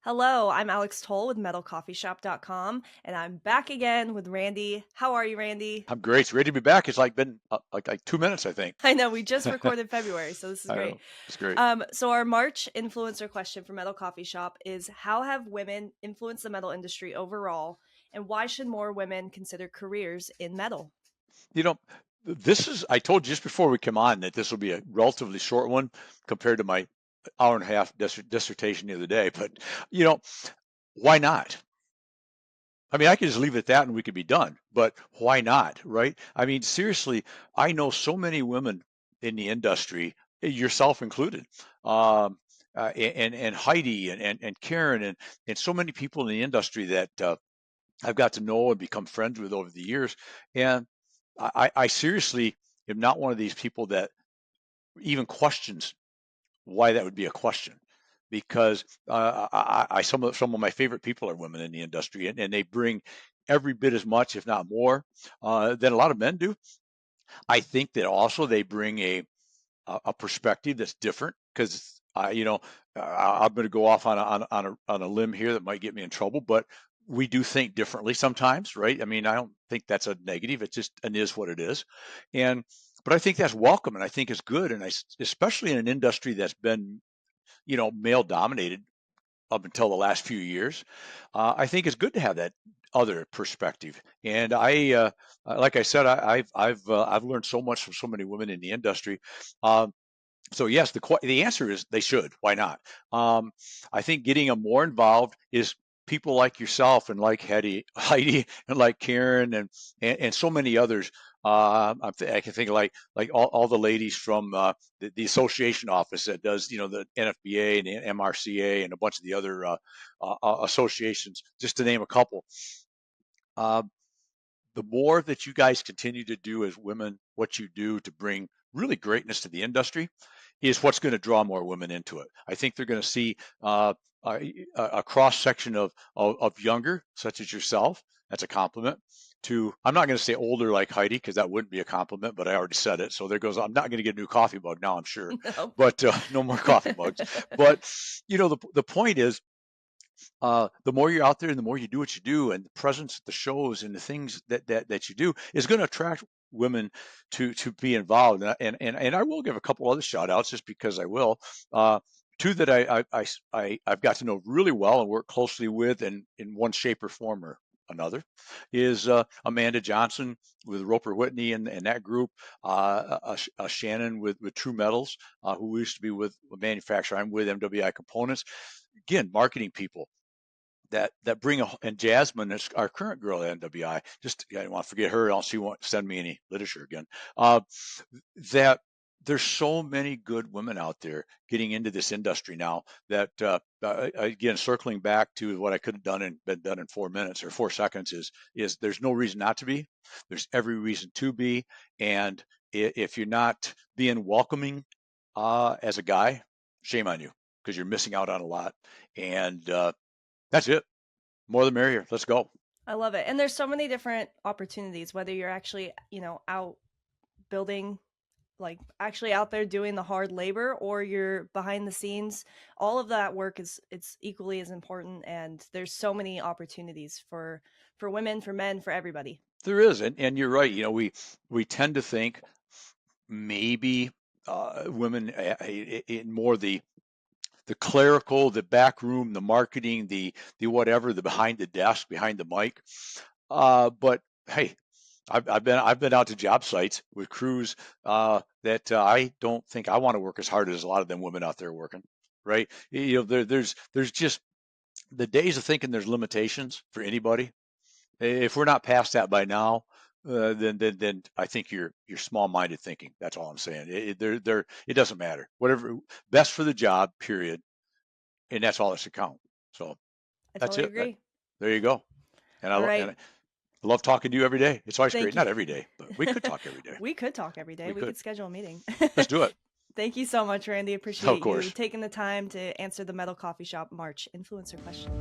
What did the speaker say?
Hello, I'm Alex Toll with MetalCoffeeShop.com, and I'm back again with Randy. How are you, Randy? I'm great. It's ready to be back. It's like been like 2 minutes, I think. I know we just recorded February, so this is I great. know. It's great. So our March influencer question for Metal Coffee Shop is: how have women influenced the metal industry overall, and why should more women consider careers in metal? You know, I told you just before we come on that this will be a relatively short one compared to my hour and a half dissertation the other day. But, you know, why not? I mean, I could just leave it at that and we could be done, but why not, right? I mean, seriously, I know so many women in the industry, yourself included, and Heidi and Karen and so many people in the industry that I've got to know and become friends with over the years. And I seriously am not one of these people that even questions why that would be a question, because some of my favorite people are women in the industry, and they bring every bit as much, if not more, than a lot of men do. I think that also they bring a perspective that's different because I'm going to go off on a limb here that might get me in trouble, but we do think differently sometimes, right? I mean, I don't think that's a negative. It's just an is what it is, and but I think that's welcome, and I think it's good, and especially in an industry that's been male dominated up until the last few years. I think it's good to have that other perspective. And like I said, I've learned so much from so many women in the industry. Um, so yes, the answer is they should. Why not? I think getting them more involved is people like yourself and like Heidi and like Karen and so many others. I can think of like all the ladies from the association office that does the NFBA and the MRCA and a bunch of the other associations, just to name a couple. Uh, the more that you guys continue to do as women what you do to bring really greatness to the industry is what's going to draw more women into it. I think they're going to see a cross section of younger, such as yourself. That's a compliment. To I'm not going to say older like Heidi because that wouldn't be a compliment, but I already said it. So there goes. I'm not going to get a new coffee mug now, I'm sure, No. but no more coffee mugs. But the point is the more you're out there and the more you do what you do and the presence at the shows and the things that you do is going to attract women to be involved. And I will give a couple other shout outs just because I will. Uh, Two that I've got to know really well and work closely with in one shape or form or another is Amanda Johnson with Roper Whitney and that group, Shannon with True Metals, who used to be with a manufacturer. I'm with MWI Components. Again, marketing people that bring and Jasmine is our current girl at NWI. Just I don't want to forget her, else she won't send me any literature again. That there's so many good women out there getting into this industry now that again, circling back to what I could have been done in 4 minutes or 4 seconds is there's no reason not to be. There's every reason to be, and if you're not being welcoming as a guy, shame on you because you're missing out on a lot. And that's it. More the merrier. Let's go. I love it. And there's so many different opportunities, whether you're actually, out building, like actually out there doing the hard labor, or you're behind the scenes. All of that work is it's equally as important, and there's so many opportunities for women, for men, for everybody. There is, and you're right. We tend to think maybe women in more the clerical, the back room, the marketing, the whatever, the behind the desk, behind the mic. But hey, I've been out to job sites with crews that I don't think I want to work as hard as a lot of them women out there working. Right? There's just the days of thinking there's limitations for anybody. If we're not past that by now, then I think you're small-minded thinking. That's all I'm saying. It doesn't matter. Whatever best for the job, period, and that's all that should count. So I that's totally it. agree. There you go. And All I right. love talking to you every day. It's always great. Thank you. Not every day, but we could talk every day. We could talk every day. We We could. could schedule a meeting. Let's do it. Thank you so much, Randy. Of Appreciate you course. taking the time to answer the Metal Coffee Shop March influencer question.